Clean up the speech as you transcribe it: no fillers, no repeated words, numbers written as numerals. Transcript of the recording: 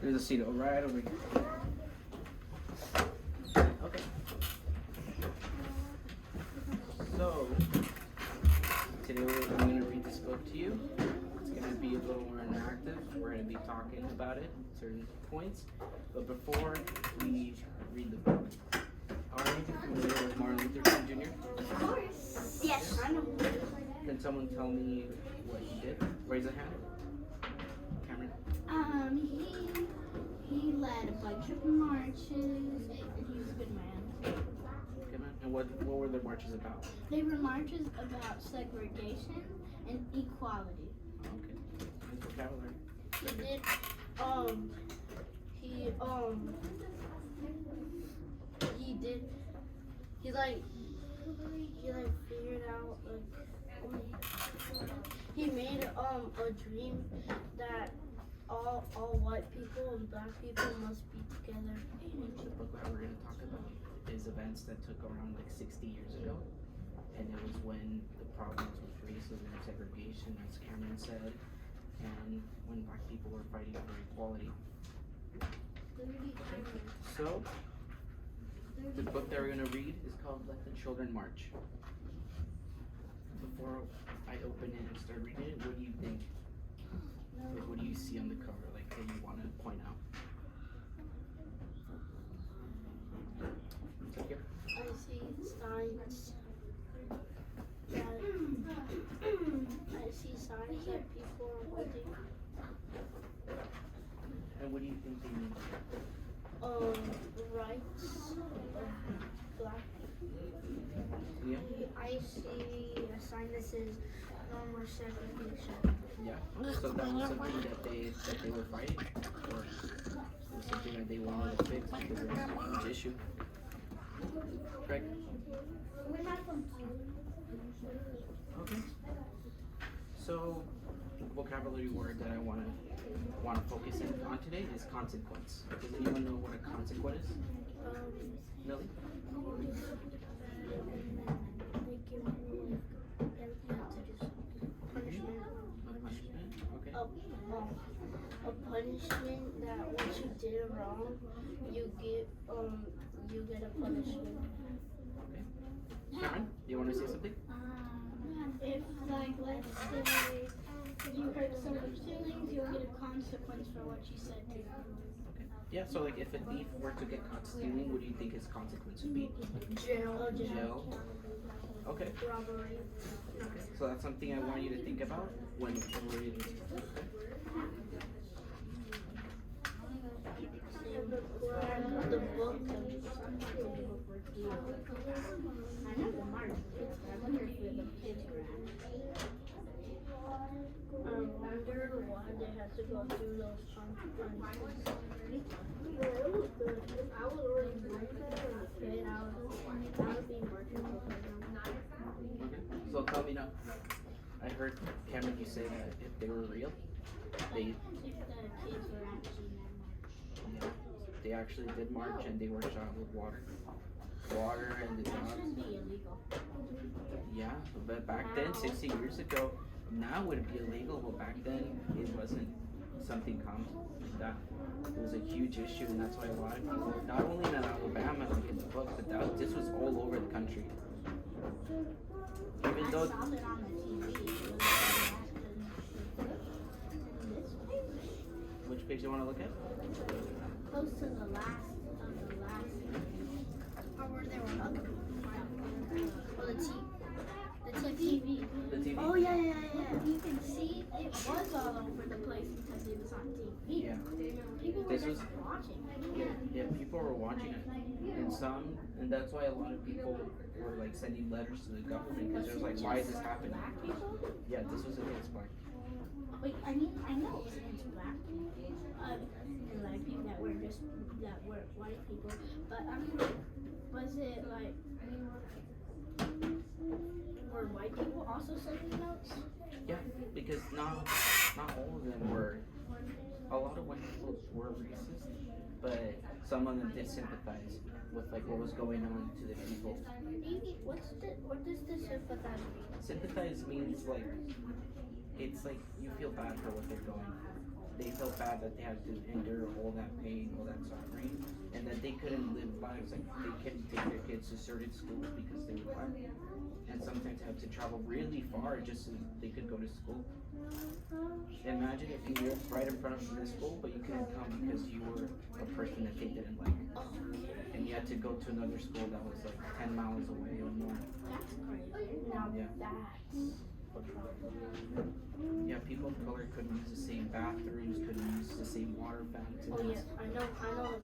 There's a seat right over here. Okay. So, today I'm going to read this book to you. It's going to be a little more interactive. We're going to be talking about it, certain points. But before we read the book, are you familiar with Martin Luther King Jr.? Yes. Can someone tell me what he did? Raise a hand. Cameron? He led a bunch of marches, and he was a good man. Okay, man. And what were the marches about? They were marches about segregation and equality. Okay. And vocabulary. He did, he figured out, he made, a dream that all white people and black people must be together. The book that we're going to talk about is events that took around like 60 years ago. And it was when the problems with racism and segregation, as Cameron said, and when black people were fighting for equality. So, the book that we're going to read is called Let the Children March. Before I open it and start reading it, what do you think? Like, what do you see on the cover, like, that you want to point out? Take it. I see signs that people are waiting. And what do you think they mean? Rights of black people. Yeah? I see a sign that says no more segregation. Yeah. So that was something that they were fighting for. It was something that they wanted to fix because it was a huge issue. Craig? Okay. So, the vocabulary word that I want to focus in on today is consequence. Does anyone know what a consequence is? Millie? Punishment. Okay. A punishment that once you did it wrong, you get a punishment. Okay. Cameron, do you want to say something? If, let's say you hurt someone's feelings, you'll get a consequence for what you said to them. Okay. Yeah, so like if a thief were to get caught stealing, what do you think his consequence would be? Jail. Jail. Okay. Robbery. Okay. So that's something I want you to think about when we're reading. The book. I know the mark. I wonder if the kids I wonder why they had to go through those consequences. It was good. I was already working as a kid. I would be working with them. Okay. So tell me now. I heard Cameron, you say that if they were real, they they actually did march and they were shot with water and the dogs. Yeah, but back then, 60 years ago, now it would be illegal, but back then it wasn't something common like that. It was a huge issue, and that's why a lot of people, not only in Alabama, like in the book, but this was all over the country. Even though. Which page do you want to look at? Close to the last. Or where they were up. Or the TV. The TV? Oh, yeah. You can see it was all over the place because it was on TV. Yeah. People were just watching. Yeah, people were watching it. And that's why a lot of people were like sending letters to the government because it was like, why is this happening? Black people? Yeah, this was against black people. Wait, I know it was against black people. And like people that were white people. But was it like, were white people also sending notes? Yeah, because not all of them were. A lot of white people were racist, but some of them did sympathize with like what was going on to the people. What does the sympathize mean? Sympathize means like it's like you feel bad for what they're going through. they felt bad that they had to endure all that pain, all that suffering, and that they couldn't live lives like they couldn't take their kids to certain schools because they were black, and sometimes had to travel really far just so they could go to school. Imagine if you lived right in front of this school, but you couldn't come because you were a person that they didn't like, and you had to go to another school that was like 10 miles away or more. That's crazy. Now Yeah. that's a problem. Yeah, people of color couldn't use the same bathrooms, couldn't use the same water fountains. Oh yeah, I know